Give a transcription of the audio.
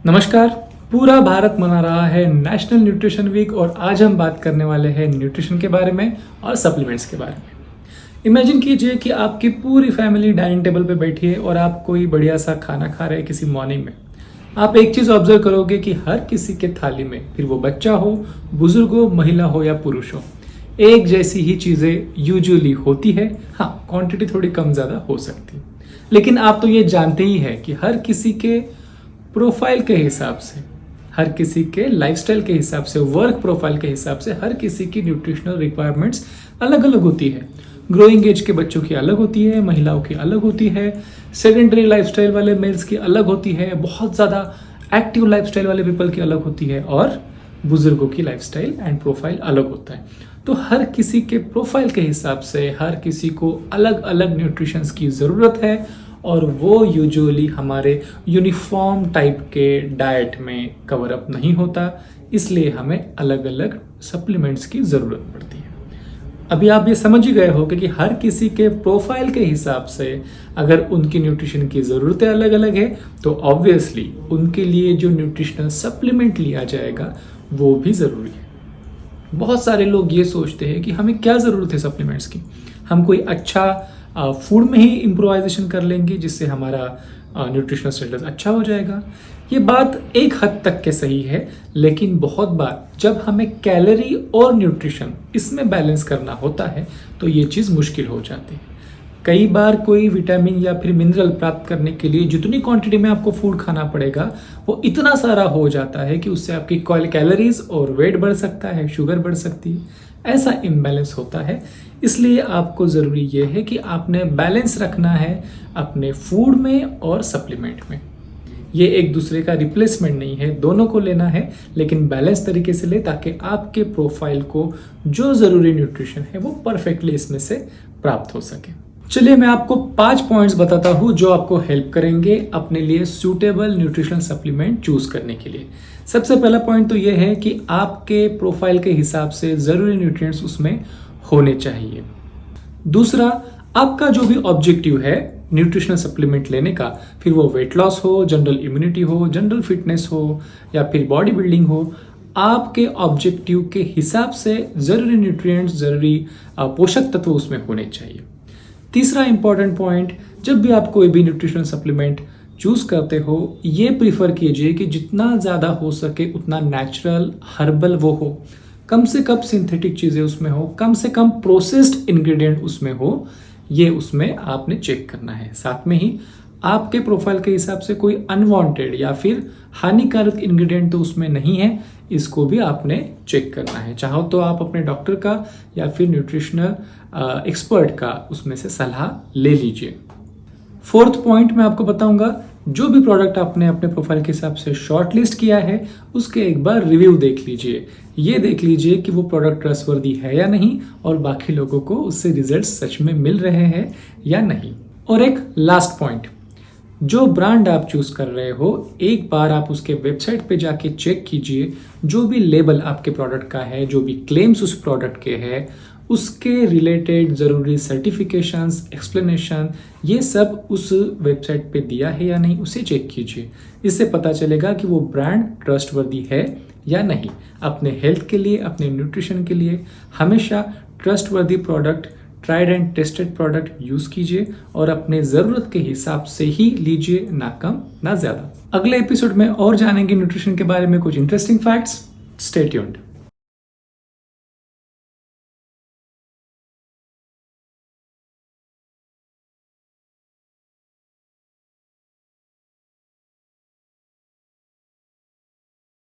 नमस्कार। पूरा भारत मना रहा है नेशनल न्यूट्रिशन वीक और आज हम बात करने वाले हैं न्यूट्रिशन के बारे में और सप्लीमेंट्स के बारे में। इमेजिन कीजिए कि आपकी पूरी फैमिली डाइनिंग टेबल पे बैठी है और आप कोई बढ़िया सा खाना खा रहे हैं किसी मॉर्निंग में। आप एक चीज़ ऑब्जर्व करोगे कि हर किसी के थाली में, फिर वो बच्चा हो, बुजुर्ग हो, महिला हो या पुरुष हो, एक जैसी ही चीज़ें यूजुअली होती है। हाँ, क्वांटिटी थोड़ी कम ज़्यादा हो सकती है, लेकिन आप तो ये जानते ही हैं कि हर किसी के प्रोफाइल के हिसाब से, हर किसी के लाइफस्टाइल के हिसाब से, वर्क प्रोफाइल के हिसाब से हर किसी की न्यूट्रिशनल रिक्वायरमेंट्स अलग अलग होती है। ग्रोइंग एज के बच्चों की अलग होती है, महिलाओं की अलग होती है, सेडेंटरी लाइफस्टाइल वाले मेल्स की अलग होती है, बहुत ज़्यादा एक्टिव लाइफस्टाइल वाले पीपल की अलग होती है और बुजुर्गों की लाइफस्टाइल एंड प्रोफाइल अलग होता है। तो हर किसी के प्रोफाइल के हिसाब से हर किसी को अलग अलग न्यूट्रिशंस की ज़रूरत है और वो यूजुअली हमारे यूनिफॉर्म टाइप के डाइट में कवर अप नहीं होता, इसलिए हमें अलग अलग सप्लीमेंट्स की ज़रूरत पड़ती है। अभी आप ये समझ ही गए होंगे कि हर किसी के प्रोफाइल के हिसाब से अगर उनकी न्यूट्रिशन की ज़रूरतें अलग अलग है तो ऑब्वियसली उनके लिए जो न्यूट्रिशनल सप्लीमेंट लिया जाएगा वो भी ज़रूरी है। बहुत सारे लोग ये सोचते हैं कि हमें क्या ज़रूरत है सप्लीमेंट्स की, हम कोई अच्छा फूड में ही इम्प्रोवाइजेशन कर लेंगे जिससे हमारा न्यूट्रिशनल स्टेटस अच्छा हो जाएगा। ये बात एक हद तक के सही है, लेकिन बहुत बार जब हमें कैलोरी और न्यूट्रिशन इसमें बैलेंस करना होता है तो ये चीज़ मुश्किल हो जाती है। कई बार कोई विटामिन या फिर मिनरल प्राप्त करने के लिए जितनी क्वांटिटी में आपको फूड खाना पड़ेगा वो इतना सारा हो जाता है कि उससे आपकी कैलोरीज और वेट बढ़ सकता है, शुगर बढ़ सकती है। ऐसा इम्बैलेंस होता है, इसलिए आपको ज़रूरी ये है कि आपने बैलेंस रखना है अपने फूड में और सप्लीमेंट में। ये एक दूसरे का रिप्लेसमेंट नहीं है, दोनों को लेना है, लेकिन बैलेंस तरीके से ले ताकि आपके प्रोफाइल को जो ज़रूरी न्यूट्रिशन है वो परफेक्टली इसमें से प्राप्त हो सके। चलिए मैं आपको 5 पॉइंट्स बताता हूँ जो आपको हेल्प करेंगे अपने लिए सूटेबल न्यूट्रिशनल सप्लीमेंट चूज करने के लिए। सबसे पहला पॉइंट तो ये है कि आपके प्रोफाइल के हिसाब से ज़रूरी न्यूट्रिएंट्स उसमें होने चाहिए। दूसरा, आपका जो भी ऑब्जेक्टिव है न्यूट्रिशनल सप्लीमेंट लेने का, फिर वो वेट लॉस हो, जनरल इम्यूनिटी हो, जनरल फिटनेस हो या फिर बॉडी बिल्डिंग हो, आपके ऑब्जेक्टिव के हिसाब से ज़रूरी न्यूट्रिएंट्स, ज़रूरी पोषक तत्व उसमें होने चाहिए। तीसरा इंपॉर्टेंट पॉइंट, जब भी आप कोई भी न्यूट्रिशनल सप्लीमेंट चूज़ करते हो ये प्रीफर कीजिए कि जितना ज़्यादा हो सके उतना नेचुरल हर्बल वो हो, कम से कम सिंथेटिक चीज़ें उसमें हो, कम से कम प्रोसेस्ड इंग्रेडिएंट उसमें हो, ये उसमें आपने चेक करना है। साथ में ही आपके प्रोफाइल के हिसाब से कोई अनवांटेड या फिर हानिकारक इंग्रेडिएंट तो उसमें नहीं है, इसको भी आपने चेक करना है। चाहो तो आप अपने डॉक्टर का या फिर न्यूट्रिशनल एक्सपर्ट का उसमें से सलाह ले लीजिए। फोर्थ पॉइंट मैं आपको बताऊंगा, जो भी प्रोडक्ट आपने अपने प्रोफाइल के हिसाब से शॉर्ट लिस्ट किया है उसके एक बार रिव्यू देख लीजिए। ये देख लीजिए कि वो प्रोडक्ट ट्रस्टवर्दी है या नहीं और बाकी लोगों को उससे रिजल्ट सच में मिल रहे हैं या नहीं। और एक लास्ट पॉइंट, जो ब्रांड आप चूज कर रहे हो एक बार आप उसके वेबसाइट पे जाके चेक कीजिए, जो भी लेबल आपके प्रोडक्ट का है, जो भी क्लेम्स उस प्रोडक्ट के हैं, उसके रिलेटेड ज़रूरी सर्टिफिकेशंस, एक्सप्लेनेशन, ये सब उस वेबसाइट पे दिया है या नहीं, उसे चेक कीजिए। इससे पता चलेगा कि वो ब्रांड ट्रस्टवर्दी है या नहीं। अपने हेल्थ के लिए, अपने न्यूट्रिशन के लिए हमेशा trustworthy product, tried and tested product use कीजिए और अपने ज़रूरत के हिसाब से ही लीजिए, ना कम ना ज़्यादा। अगले एपिसोड में और जानेंगे न्यूट्रिशन के बारे में कुछ इंटरेस्टिंग फैक्ट्स। Stay tuned.